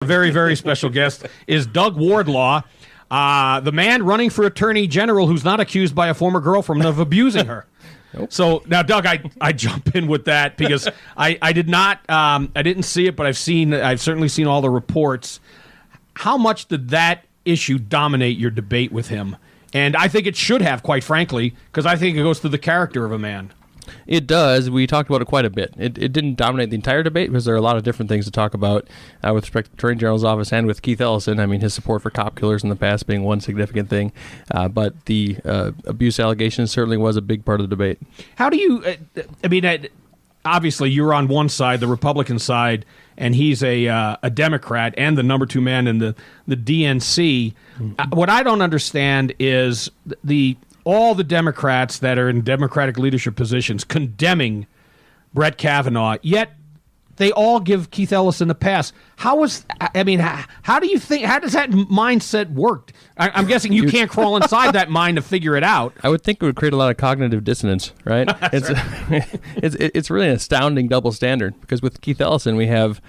Very, very special guest is Doug Wardlow, the man running for attorney general who's not accused by a former girlfriend of abusing her. Nope. So now, Doug, I jump in with that because I didn't see it, but I've certainly seen all the reports. How much did that issue dominate your debate with him? And I think it should have, quite frankly, because I think it goes to the character of a man. It does. We talked about it quite a bit. It didn't dominate the entire debate because there are a lot of different things to talk about with respect to the Attorney General's office and with Keith Ellison. I mean, his support for cop killers in the past being one significant thing. But the abuse allegations certainly was a big part of the debate. How do you, obviously you're on one side, the Republican side, and he's a Democrat and the number two man in the DNC. Mm-hmm. What I don't understand is all the Democrats that are in Democratic leadership positions condemning Brett Kavanaugh, yet they all give Keith Ellison a pass. How do you think, how does that mindset work? I'm guessing you can't crawl inside that mind to figure it out. I would think it would create a lot of cognitive dissonance, right? It's really an astounding double standard because with Keith Ellison we have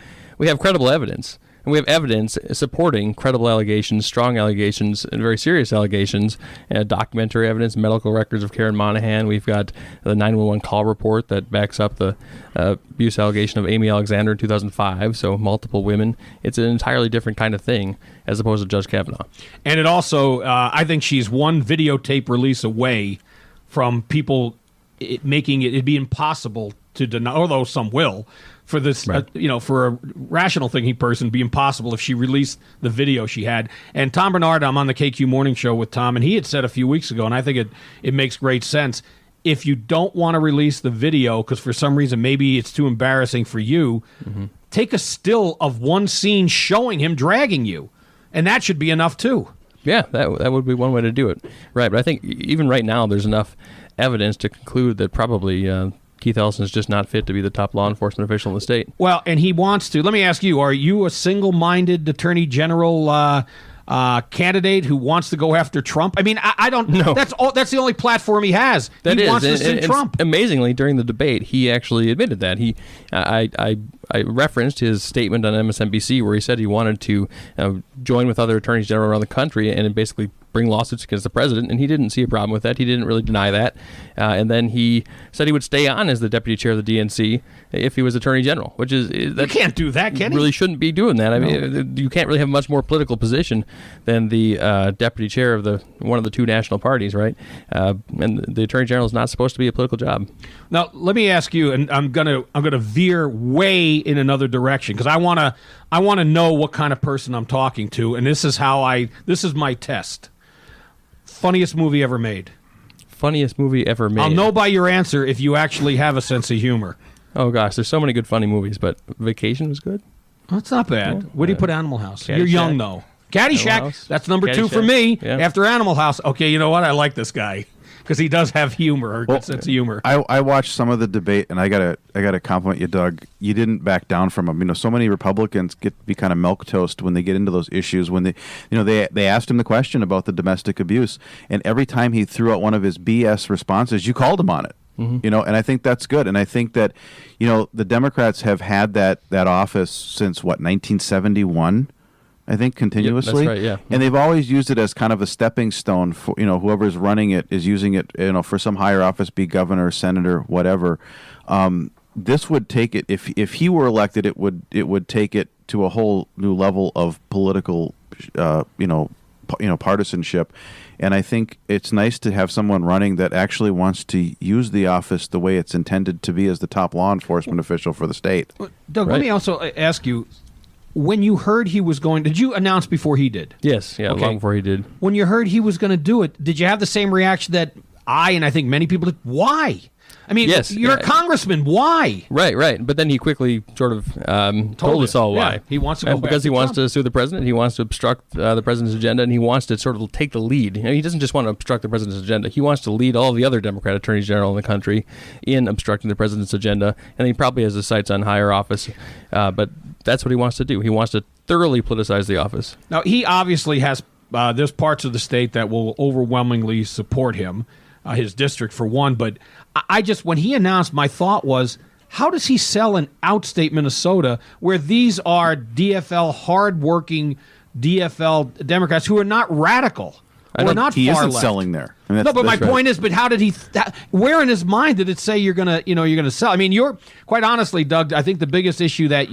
credible evidence. And we have evidence supporting credible allegations, strong allegations, and very serious allegations, documentary evidence, medical records of Karen Monahan. We've got the 911 call report that backs up the abuse allegation of Amy Alexander in 2005, so multiple women. It's an entirely different kind of thing as opposed to Judge Kavanaugh. And it also, I think she's one videotape release away from people making it be impossible to deny, although some will, for this, right. For a rational thinking person, it'd be impossible if she released the video she had. And Tom Bernard, I'm on the KQ Morning Show with Tom, and he had said a few weeks ago, and I think it makes great sense, if you don't want to release the video because for some reason maybe it's too embarrassing for you, take a still of one scene showing him dragging you, and that should be enough too. Yeah, that would be one way to do it. Right, but I think even right now there's enough evidence to conclude that probably Keith Ellison is just not fit to be the top law enforcement official in the state. Well, and he wants to. Let me ask you, are you a single-minded attorney general candidate who wants to go after Trump? I mean, I don't know. That's the only platform he has. He wants to sue Trump. Amazingly, during the debate, he actually admitted that. I referenced his statement on MSNBC where he said he wanted to join with other attorneys general around the country and basically bring lawsuits against the president, and he didn't see a problem with that. He didn't really deny that. And then he said he would stay on as the deputy chair of the DNC if he was attorney general, which is... You can't do that, can you? Really shouldn't be doing that. I mean, you can't really have a much more political position than the deputy chair of one of the two national parties, right? And the attorney general is not supposed to be a political job. Now, let me ask you, and I'm gonna veer way in another direction because I want to know what kind of person I'm talking to, and this is my test. Funniest movie ever made. Funniest movie ever made. I'll know by your answer if you actually have a sense of humor. Oh gosh, there's so many good funny movies, but Vacation was good. That's not bad. Where do you put Animal House? You're young though. Caddyshack. That's number 2 for me. Yeah. After Animal House. Okay, you know what? I like this guy because he does have humor, or a good sense of humor. I watched some of the debate, and I gotta compliment you, Doug. You didn't back down from him. So many Republicans get to be kind of milquetoast when they get into those issues. When they asked him the question about the domestic abuse, and every time he threw out one of his BS responses, you called him on it. And I think that's good. And I think that the Democrats have had that office since 1971. I think continuously. Yep, that's right, yeah. And they've always used it as kind of a stepping stone for, whoever's running it is using it, for some higher office, be governor, senator, whatever. This would take it, if he were elected, it would take it to a whole new level of political, partisanship. And I think it's nice to have someone running that actually wants to use the office the way it's intended to be as the top law enforcement official for the state. Doug, let me also ask you, when you heard he was going, did you announce before he did? Yes, long before he did. When you heard he was going to do it, did you have the same reaction that I think many people did? Why? I mean, yes, you're a congressman. Why? Right. But then he quickly sort of told us all why. He wants to go back because he wants Trump. to sue the president. He wants to obstruct the president's agenda, and he wants to sort of take the lead. He doesn't just want to obstruct the president's agenda. He wants to lead all the other Democrat attorneys general in the country in obstructing the president's agenda, and he probably has his sights on higher office. But that's what he wants to do. He wants to thoroughly politicize the office. Now, he obviously has there's parts of the state that will overwhelmingly support him, his district for one, but when he announced, my thought was, how does he sell in outstate Minnesota where these are DFL hardworking DFL Democrats who are not radical? We're not he far isn't left. selling there. I mean, No, but my right. point is, but how did he? Where in his mind did it say you're gonna sell? I mean, you're quite honestly, Doug. I think the biggest issue that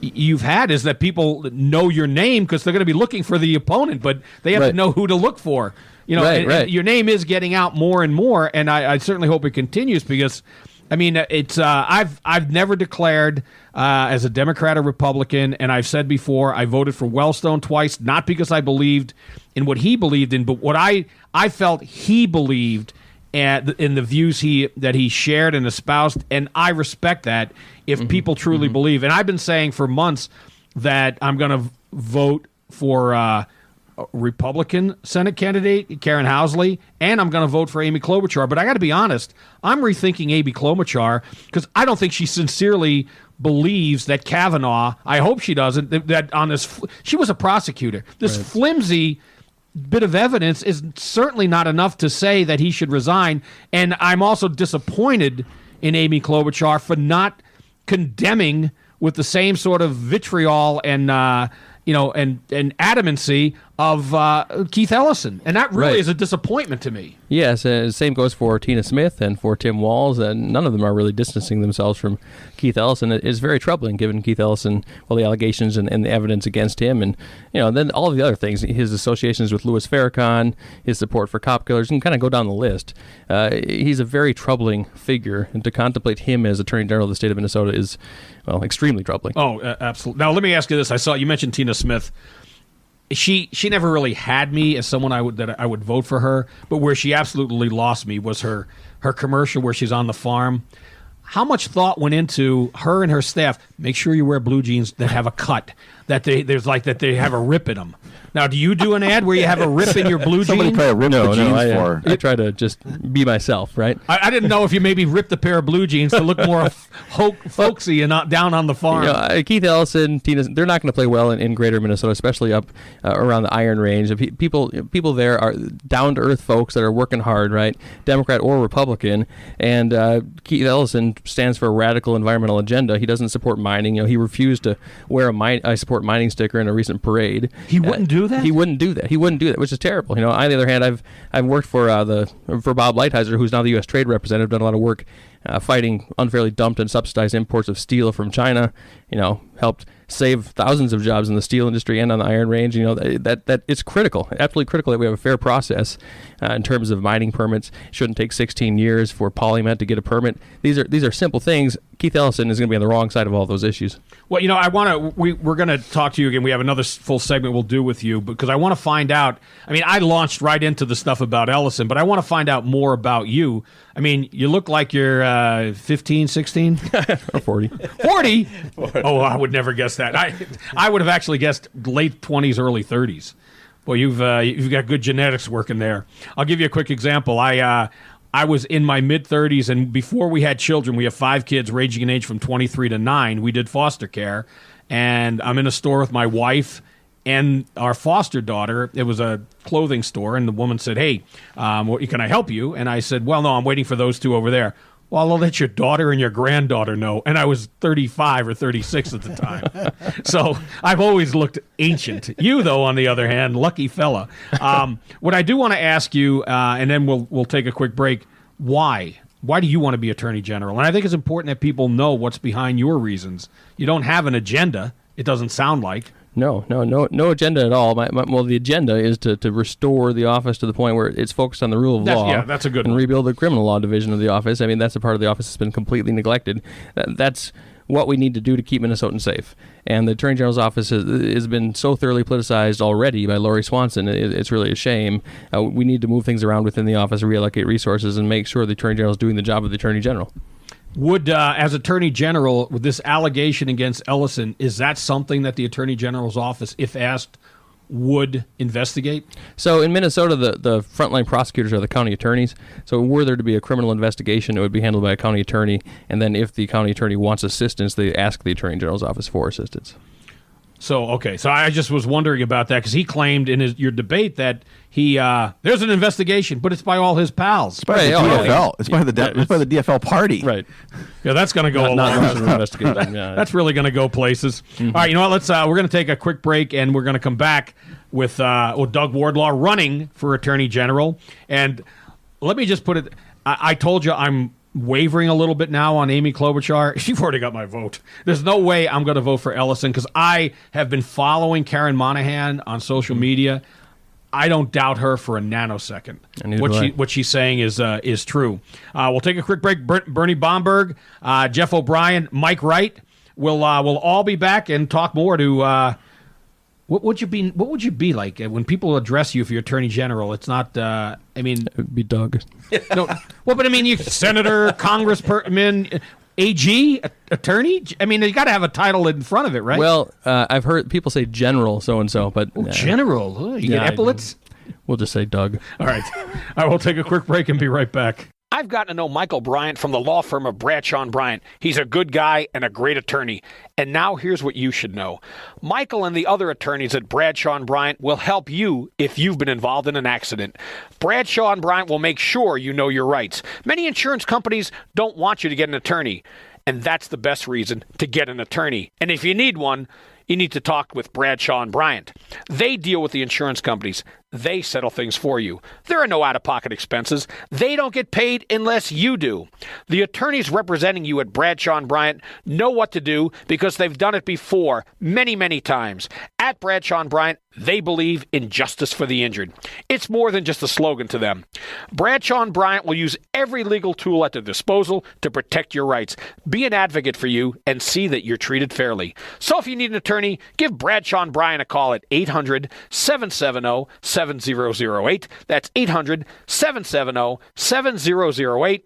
you've had is that people know your name because they're going to be looking for the opponent, but they have to know who to look for. And your name is getting out more and more, and I certainly hope it continues because. I mean, it's I've never declared as a Democrat or Republican, and I've said before I voted for Wellstone twice, not because I believed in what he believed in, but what I felt he believed in the views that he shared and espoused, and I respect that if people truly believe. And I've been saying for months that I'm going to vote for Republican Senate candidate Karen Housley, and I'm going to vote for Amy Klobuchar. But I got to be honest, I'm rethinking Amy Klobuchar because I don't think she sincerely believes that Kavanaugh. I hope she doesn't. That on this, she was a prosecutor. This flimsy bit of evidence is certainly not enough to say that he should resign. And I'm also disappointed in Amy Klobuchar for not condemning with the same sort of vitriol and adamancy of Keith Ellison. And that really is a disappointment to me. Yes, same goes for Tina Smith and for Tim Walz, and none of them are really distancing themselves from Keith Ellison. It is very troubling, given Keith Ellison, the allegations and the evidence against him, and then all of the other things, his associations with Louis Farrakhan, his support for cop killers, and kind of go down the list. He's a very troubling figure, and to contemplate him as Attorney General of the state of Minnesota is, extremely troubling. Oh, absolutely. Now, let me ask you this. You mentioned Tina Smith. She never really had me as someone I would vote for her, but where she absolutely lost me was her commercial where she's on the farm. How much thought went into her and her staff? Make sure you wear blue jeans that have a cut, that they have a rip in them. Now, do you do an ad where you have a rip in your blue Somebody jeans? probably ripped the jeans for her. I try to just be myself, right? I didn't know if you maybe ripped a pair of blue jeans to look more folksy and not down on the farm. Keith Ellison, Tina, they're not going to play well in greater Minnesota, especially up around the Iron Range. People there are down-to-earth folks that are working hard, right? Democrat or Republican. And Keith Ellison stands for a radical environmental agenda. He doesn't support mining. He refused to wear I support mining sticker in a recent parade. He wouldn't do that? He wouldn't do that, which is terrible. On the other hand, I've worked for Bob Lighthizer, who's now the U.S. Trade Representative, done a lot of work fighting unfairly dumped and subsidized imports of steel from China. Helped save thousands of jobs in the steel industry and on the Iron Range. That it's critical, absolutely critical, that we have a fair process in terms of mining permits. It shouldn't take 16 years for PolyMet to get a permit. These are simple things. Keith Ellison is going to be on the wrong side of all those issues. Well, we're going to talk to you again. We have another full segment we'll do with you because I want to find out. I mean, I launched right into the stuff about Ellison, but I want to find out more about you. I mean, you look like you're 15, 16? Or 40. 40? Oh, I would never guess that. I would have actually guessed late 20s, early 30s. Boy, you've got good genetics working there. I'll give you a quick example. I was in my mid-30s, and before we had children, we have 5 kids ranging in age from 23 to 9. We did foster care, and I'm in a store with my wife and our foster daughter. It was a clothing store, and the woman said, "Hey, can I help you?" And I said, "Well, no, I'm waiting for those 2 over there." "Well, I'll let your daughter and your granddaughter know." And I was 35 or 36 at the time. So I've always looked ancient. You, though, on the other hand, lucky fella. What I do want to ask you, and then we'll take a quick break, why? Why do you want to be Attorney General? And I think it's important that people know what's behind your reasons. You don't have an agenda, it doesn't sound like. No agenda at all. The agenda is to restore the office to the point where it's focused on the rule of law. Yeah, that's a good and one. rebuild the criminal law division of the office. I mean, that's a part of the office that's been completely neglected. That's what we need to do to keep Minnesotans safe. And the Attorney General's office has been so thoroughly politicized already by Lori Swanson. It's really a shame. We need to move things around within the office, reallocate resources, and make sure the Attorney General is doing the job of the Attorney General. Would, as Attorney General, with this allegation against Ellison, is that something that the Attorney General's office, if asked, would investigate? So in Minnesota, the frontline prosecutors are the county attorneys. So were there to be a criminal investigation, it would be handled by a county attorney. And then if the county attorney wants assistance, they ask the Attorney General's office for assistance. So, okay. So I just was wondering about that because he claimed in your debate that there's an investigation, but it's by all his pals. It's by the DFL. It's by the DFL party. Right. Yeah, that's going to go Not much of an investigation. Yeah. That's really going to go places. Mm-hmm. All right, you know what? We're going to take a quick break, and we're going to come back with Doug Wardlow running for Attorney General. And let me just put it, I told you I'm wavering a little bit now on Amy Klobuchar. She's already got my vote. There's no way I'm going to vote for Ellison because I have been following Karen Monahan on social media. I don't doubt her for a nanosecond. What she's saying is true. We'll take a quick break. Bernie Bomberg, Jeff O'Brien, Mike Wright will all be back and talk more to what would you be like when people address you for your Attorney General? It's not. It would be Doug. No, well, but I mean, you senator, congressperson, AG, attorney. I mean, you got to have a title in front of it, right? Well, I've heard people say General so and so, but General. You get epaulets. We'll just say Doug. All right. I will take a quick break and be right back. I've gotten to know Michael Bryant from the law firm of Bradshaw & Bryant. He's a good guy and a great attorney. And now here's what you should know. Michael and the other attorneys at Bradshaw & Bryant will help you if you've been involved in an accident. Bradshaw & Bryant will make sure you know your rights. Many insurance companies don't want you to get an attorney, and that's the best reason to get an attorney. And if you need one, you need to talk with Bradshaw & Bryant. They deal with the insurance companies. They settle things for you. There are no out-of-pocket expenses. They don't get paid unless you do. The attorneys representing you at Bradshaw & Bryant know what to do because they've done it before many, many times. At Bradshaw & Bryant, they believe in justice for the injured. It's more than just a slogan to them. Bradshaw & Bryant will use every legal tool at their disposal to protect your rights, be an advocate for you, and see that you're treated fairly. So if you need an attorney, give Bradshaw & Bryant a call at 800-770-7008. That's 800-770-7008.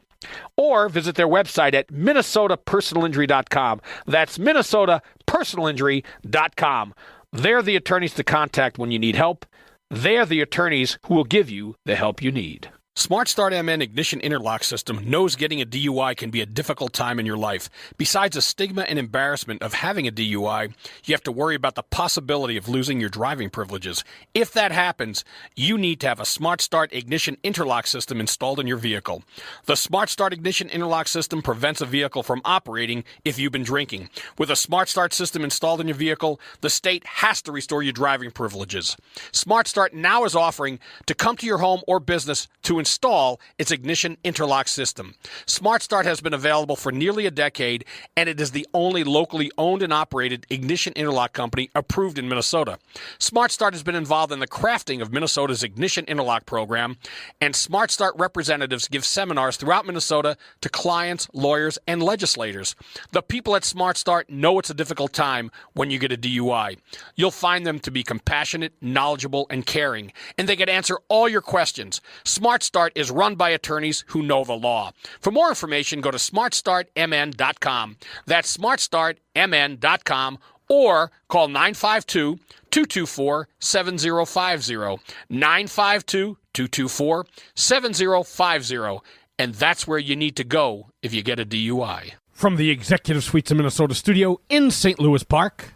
Or visit their website at minnesotapersonalinjury.com. That's minnesotapersonalinjury.com. They're the attorneys to contact when you need help. They're the attorneys who will give you the help you need. Smart Start MN Ignition Interlock System knows getting a DUI can be a difficult time in your life. Besides the stigma and embarrassment of having a DUI, you have to worry about the possibility of losing your driving privileges. If that happens, you need to have a Smart Start Ignition Interlock System installed in your vehicle. The Smart Start Ignition Interlock System prevents a vehicle from operating if you've been drinking. With a Smart Start system installed in your vehicle, the state has to restore your driving privileges. Smart Start now is offering to come to your home or business to install its ignition interlock system. Smart Start has been available for nearly a decade, and it is the only locally owned and operated ignition interlock company approved in Minnesota. Smart Start has been involved in the crafting of Minnesota's ignition interlock program, and Smart Start representatives give seminars throughout Minnesota to clients, lawyers, and legislators. The people at Smart Start know it's a difficult time when you get a DUI. You'll find them to be compassionate, knowledgeable, and caring, and they can answer all your questions. Smart Start is run by attorneys who know the law. For more information, go to smartstartmn.com. That's smartstartmn.com, or call 952-224-7050. 952-224-7050. And that's where you need to go if you get a DUI. From the Executive Suites of Minnesota studio in St. Louis Park.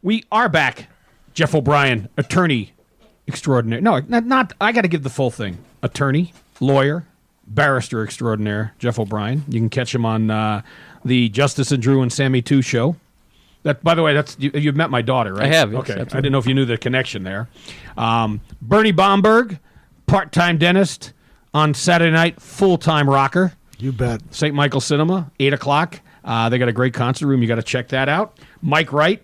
We are back. Jeff O'Brien, attorney extraordinaire. No, not. I got to give the full thing. Attorney, lawyer, barrister extraordinaire, Jeff O'Brien. You can catch him on the Justice and Drew and Sammy 2 show. That, by the way, that's you've met my daughter, right? I have. Yes, okay, absolutely. I didn't know if you knew the connection there. Bernie Bomberg, part-time dentist on Saturday night, full-time rocker. You bet. St. Michael Cinema, 8 o'clock. They got a great concert room. You got to check that out. Mike Wright.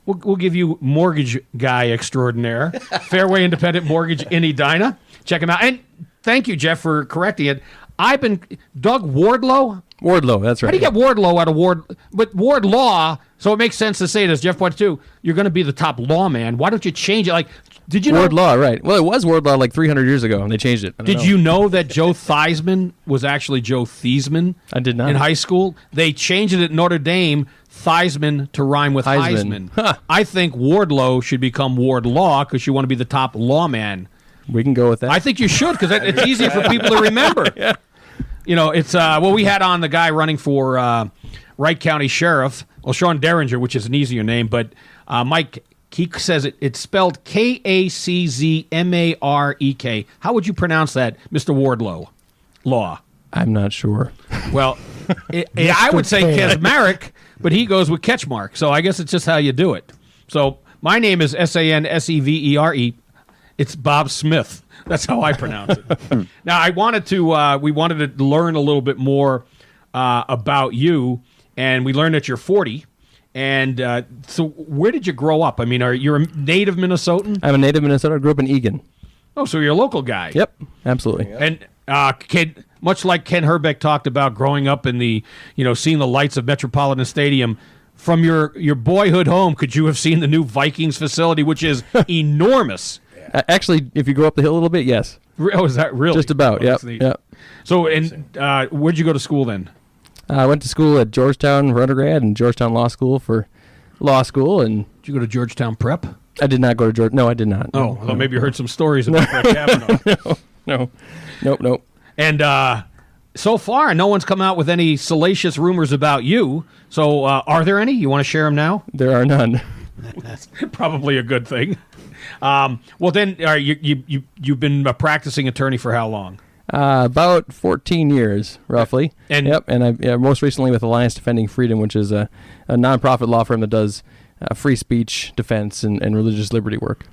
We'll give you mortgage guy extraordinaire. Fairway Independent Mortgage in Edina. Check him out. And thank you, Jeff, for correcting it. Doug Wardlow. Wardlow, that's right. How do you get Wardlow out of Ward Law? So it makes sense to say this. Jeff points too. You're going to be the top lawman. Why don't you change it? Like, did you know? Ward Law, right. Well, it was Ward Law like 300 years ago, and they changed it. Did you know that Joe Theismann was actually Joe Theismann? I did not. In high school? They changed it at Notre Dame, Theismann, to rhyme with Heisman. Huh. I think Wardlow should become Ward Law because you want to be the top lawman. We can go with that. I think you should because it's easier for people to remember. Yeah. You know, it's we had on the guy running for Wright County Sheriff. Well, Sean Derringer, which is an easier name, but Mike, he says it's spelled Kaczmarek. How would you pronounce that, Mr. Wardlow? Law. I'm not sure. Well, I would say Kaczmarek, but he goes with Ketchmark. So I guess it's just how you do it. So my name is Sansevere. It's Bob Smith. That's how I pronounce it. Now, we wanted to learn a little bit more about you, and we learned that you're 40. And so where did you grow up? I mean, you're a native Minnesotan? I'm a native Minnesota. I grew up in Eagan. Oh, so you're a local guy. Yep, absolutely. And much like Ken Herbeck talked about growing up in seeing the lights of Metropolitan Stadium, from your boyhood home, could you have seen the new Vikings facility, which is enormous? Actually, if you go up the hill a little bit, yes. Oh, is that really? Just about, yep. So, where'd you go to school then? I went to school at Georgetown for undergrad and Georgetown Law School for law school. And did you go to Georgetown Prep? I did not go to Georgetown. No, I did not. Oh, well, maybe you heard some stories about Brett Kavanaugh. Nope. And so far, no one's come out with any salacious rumors about you. So, are there any? You want to share them now? There are none. That's probably a good thing. Well, then, you've been a practicing attorney for how long? About 14 years, roughly. And I most recently with Alliance Defending Freedom, which is a nonprofit law firm that does free speech defense and religious liberty work.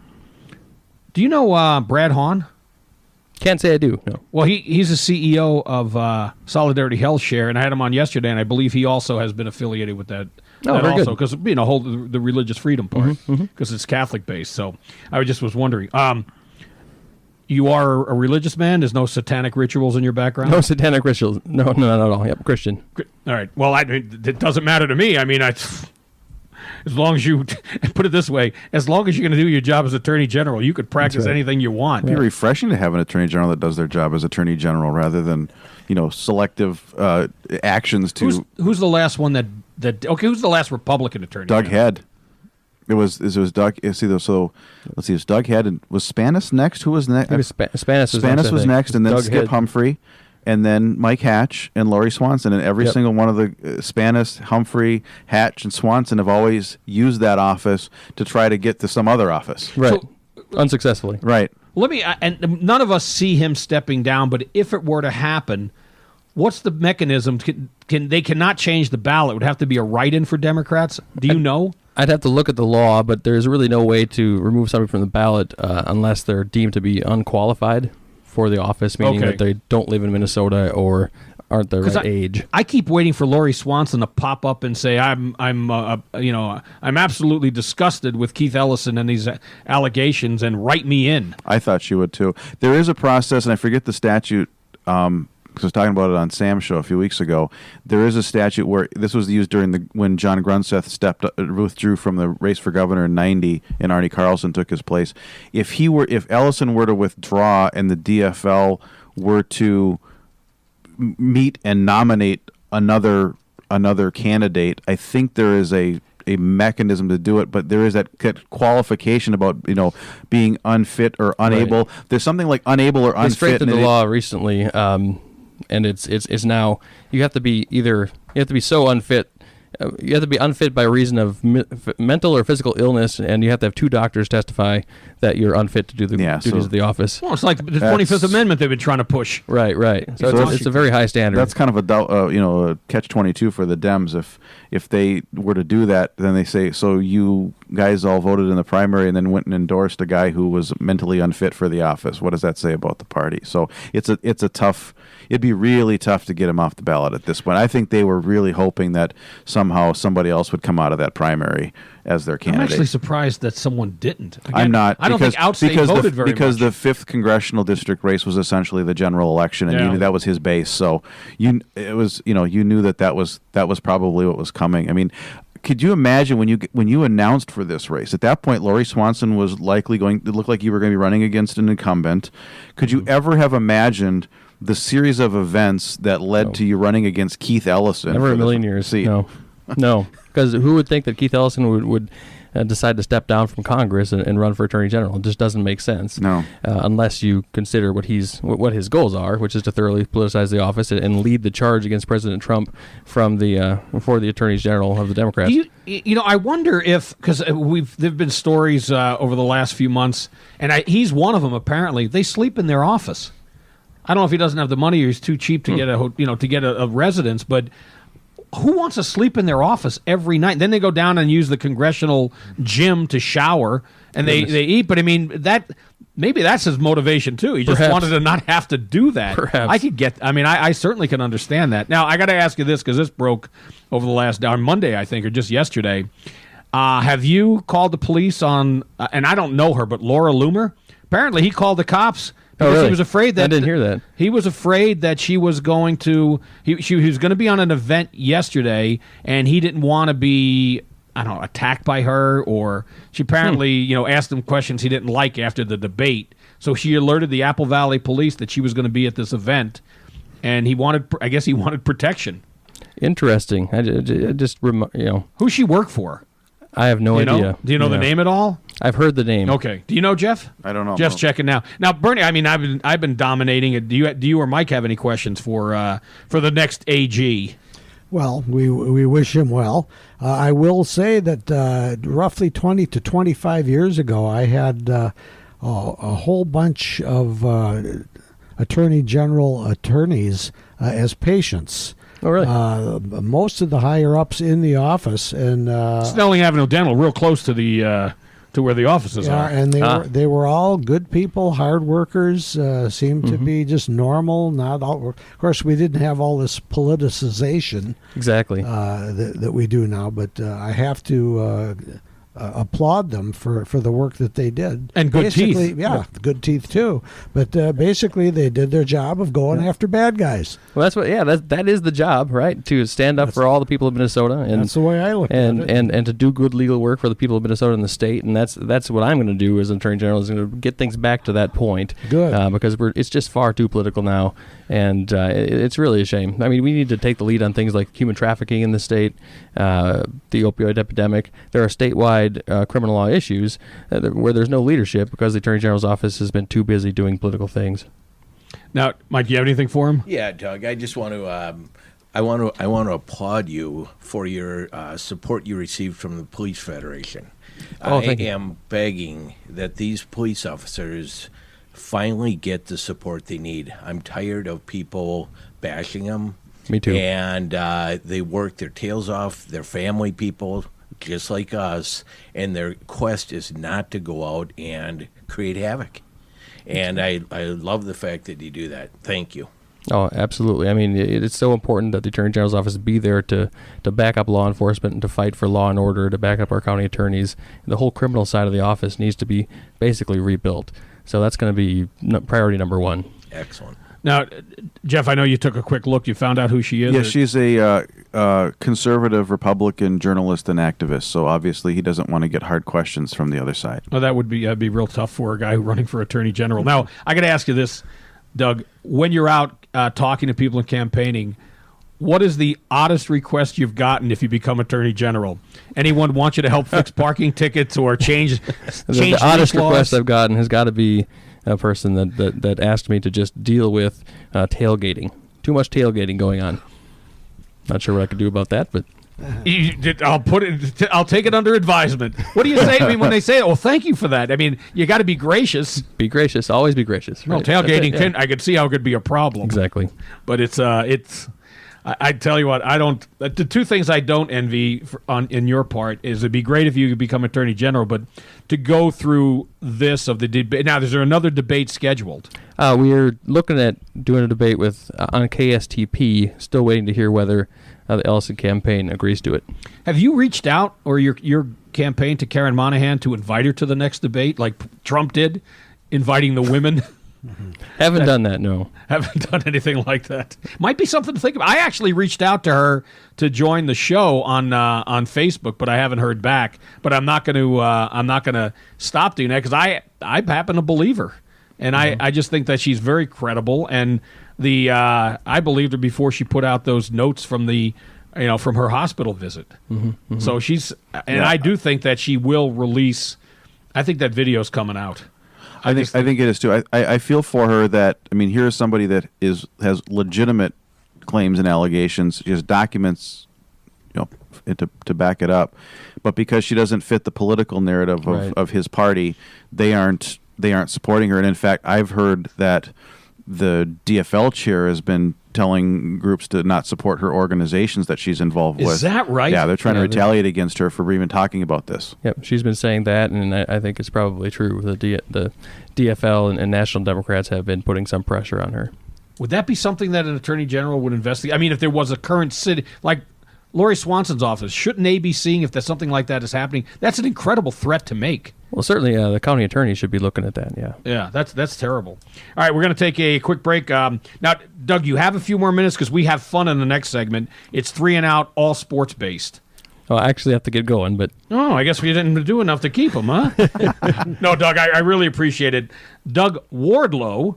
Do you know Brad Hahn? Can't say I do, no. Well, he's the CEO of Solidarity Health Share, and I had him on yesterday, and I believe he also has been affiliated with that. Oh, very good. Because the religious freedom part, because it's Catholic based. So I just was wondering. You are a religious man? There's no satanic rituals in your background? No satanic rituals. No, not at all. Yep, Christian. All right. Well, it doesn't matter to me. I mean, as long as you put it this way, as long as you're going to do your job as Attorney General, you could practice anything you want. It'd be refreshing to have an Attorney General that does their job as Attorney General rather than, selective actions to. Who's the last one that who's the last Republican Attorney Doug General? Head. It was Doug. So let's see. It was Doug Head and was Spanis next? Who was next? Spanis was next, and then Doug Skip Head. Humphrey, and then Mike Hatch and Lori Swanson, and every single one of the Spanis, Humphrey, Hatch, and Swanson have always used that office to try to get to some other office. Right. Unsuccessfully. Right. Let me. And none of us see him stepping down, but if it were to happen, what's the mechanism? They cannot change the ballot. It would have to be a write-in for Democrats. Do you know? I'd have to look at the law, but there's really no way to remove somebody from the ballot unless they're deemed to be unqualified for the office, meaning that they don't live in Minnesota or aren't the right age. I keep waiting for Lori Swanson to pop up and say, I'm absolutely disgusted with Keith Ellison and these allegations and write me in. I thought she would too. There is a process, and I forget the statute. Because I was talking about it on Sam's show a few weeks ago. There is a statute where this was used when John Grunseth withdrew from the race for governor in '90, and Arnie Carlson took his place. If Ellison were to withdraw and the DFL were to meet and nominate another candidate, I think there is a mechanism to do it, but there is that qualification about being unfit or unable. Right. There's something like unable or unfit. They strengthened the law recently. And it's now you have to be so unfit. You have to be unfit by reason of mental or physical illness, and you have to have two doctors testify that you're unfit to do the duties of the office. Well, it's like the 25th Amendment they've been trying to push. Right. So it's a very high standard. That's kind of a catch-22 for the Dems. If they were to do that, then they say, so you guys all voted in the primary and then went and endorsed a guy who was mentally unfit for the office. What does that say about the party? So it's a tough. It'd be really tough to get him off the ballot at this point. I think they were really hoping that somehow somebody else would come out of that primary as their candidate. I'm actually surprised that someone didn't. Again, I'm not. I don't think outstate voted very much. Because the 5th congressional district race was essentially the general election, and you knew that was his base. So you knew that was probably what was coming. I mean, could you imagine when you announced for this race? At that point, Lori Swanson was likely going to look like you were going to be running against an incumbent. Could you ever have imagined the series of events that led to you running against Keith Ellison? Never a million years. No. No, because who would think that Keith Ellison would decide to step down from Congress and run for Attorney General? It just doesn't make sense. No. Unless you consider what his goals are, which is to thoroughly politicize the office and lead the charge against President Trump for the Attorneys General of the Democrats. I wonder if, because there've been stories over the last few months, and he's one of them. Apparently, they sleep in their office. I don't know if he doesn't have the money or he's too cheap to get a residence, but who wants to sleep in their office every night? Then they go down and use the congressional gym to shower, and they eat. But I mean, maybe that's his motivation too. He just wanted to not have to do that. Perhaps. I certainly can understand that. Now I got to ask you this, because this broke over the last on Monday, I think, or just yesterday. Have you called the police on? And I don't know her, but Laura Loomer. Apparently, he called the cops. Because really? he was afraid that I didn't hear that. He was afraid that she was going to. He was going to be on an event yesterday, and he didn't want to be, I don't know, attacked by her, or she apparently, asked him questions he didn't like after the debate. So she alerted the Apple Valley police that she was going to be at this event, and he wanted protection. Interesting. Who's she work for? I have no idea. Do you know the name at all? I've heard the name. Okay. Do you know Jeff? I don't know. Jeff's checking now. Now, Bernie, I mean, I've been dominating it. Do you or Mike have any questions for the next AG? Well, we wish him well. I will say that roughly 20 to 25 years ago, I had a whole bunch of Attorney General attorneys as patients. Oh, really? Most of the higher-ups in the office. And Snelling Avenue Dental, real close to the to where the offices are. And they were all good people, hard workers, seemed to be just normal. Not all. Of course, we didn't have all this politicization Exactly. that we do now, but I have to applaud them for the work that they did. And good basically, teeth. Yeah, good teeth too. But basically, they did their job of going after bad guys. Well, that's what. Yeah, that is the job, right? To stand up for all the people of Minnesota, and That's the way I look at it. and to do good legal work for the people of Minnesota and the state, and that's what I'm going to do as Attorney General, is going to get things back to that point. Good. Because it's just far too political now, and it's really a shame. I mean, we need to take the lead on things like human trafficking in the state, the opioid epidemic. There are statewide criminal law issues where there's no leadership because the Attorney General's office has been too busy doing political things. Now, Mike, do you have anything for him? Yeah, Doug, I just want to I want to applaud you for your support you received from the Police Federation. Oh, I thank you. am begging that these police officers finally get the support they need. I'm tired of people bashing them. Me too. And they work their tails off, their family people, just like us, and their quest is not to go out and create havoc. And I love the fact that you do that. Thank you. Oh, absolutely. I mean, it's so important that the Attorney General's office be there to back up law enforcement and to fight for law and order, to back up our county attorneys. The whole criminal side of the office needs to be basically rebuilt. So that's going to be priority number one. Excellent. Now, Jeff, I know you took a quick look. You found out who she is? Yeah, she's a conservative Republican journalist and activist, so obviously he doesn't want to get hard questions from the other side. Oh, that would be real tough for a guy running for Attorney General. Now, I got to ask you this, Doug. When you're out talking to people and campaigning, what is the oddest request you've gotten if you become Attorney General? Anyone want you to help fix parking tickets or change The oddest leash laws? request I've gotten has got to be a person that asked me to just deal with tailgating. Too much tailgating going on. Not sure what I could do about that, but I'll take it under advisement. What do you say to me when they say, "Oh, thank you for that"? I mean, you got to be gracious. be gracious. Always be gracious. No, Right? tailgating That's it, yeah. I could see how it could be a problem. Exactly. But it's I tell you what, I don't. The two things I don't envy in your part is it'd be great if you could become Attorney General, but to go through this of the debate. Now, is there another debate scheduled? We're looking at doing a debate on KSTP. Still waiting to hear whether the Ellison campaign agrees to it. Have you reached out, or your campaign, to Karen Monahan to invite her to the next debate, like Trump did, inviting the women? Haven't done that, no. Haven't done anything like that. Might be something to think about. I actually reached out to her to join the show on Facebook, but I haven't heard back. But I'm not going to stop doing that because I happen to believe her, and I just think that she's very credible. And I believed her before she put out those notes from the from her hospital visit. So she's, and I do think that she will release. I think that video's coming out. I think it is too. I feel for her that, I mean, here's somebody that has legitimate claims and allegations. She has documents, to back it up, but because she doesn't fit the political narrative of his party, they aren't supporting her. And in fact, I've heard that the DFL chair has been telling groups to not support her organizations that she's involved with. Is that right? Yeah, they're trying to retaliate against her for even talking about this. Yep, she's been saying that, and I think it's probably true. The DFL and National Democrats have been putting some pressure on her. Would that be something that an attorney general would investigate? I mean, if there was a current city, like Lori Swanson's office, shouldn't they be seeing if there's something like that is happening? That's an incredible threat to make. Well, certainly the county attorney should be looking at that, yeah. Yeah, that's terrible. All right, we're going to take a quick break. Now, Doug, you have a few more minutes because we have fun in the next segment. It's 3 and Out, all sports-based. Oh, I actually have to get going, but... Oh, I guess we didn't do enough to keep him, huh? No, Doug, I really appreciate it. Doug Wardlaw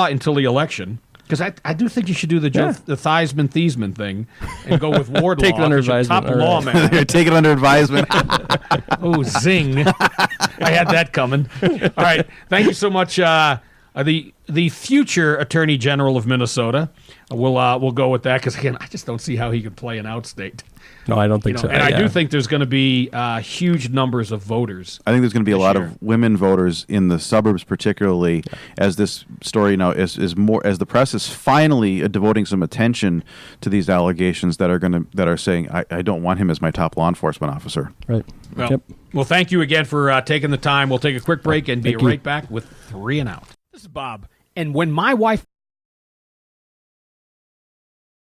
until the election, because I do think you should do the Theismann-Thiesman thing and go with Wardlaw. Take it under advisement. Top lawman. Take it under advisement. Oh, zing. I had that coming. All right. Thank you so much. The future Attorney General of Minnesota. We'll go with that because, again, I just don't see how he could play an outstate. No, I don't think so. And I do think there's going to be huge numbers of voters. I think there's going to be a lot of women voters in the suburbs, particularly as this story now is more, as the press is finally devoting some attention to these allegations that are saying I don't want him as my top law enforcement officer. Right. Well, thank you again for taking the time. We'll take a quick break and be right back with 3 and Out. This is Bob. And when my wife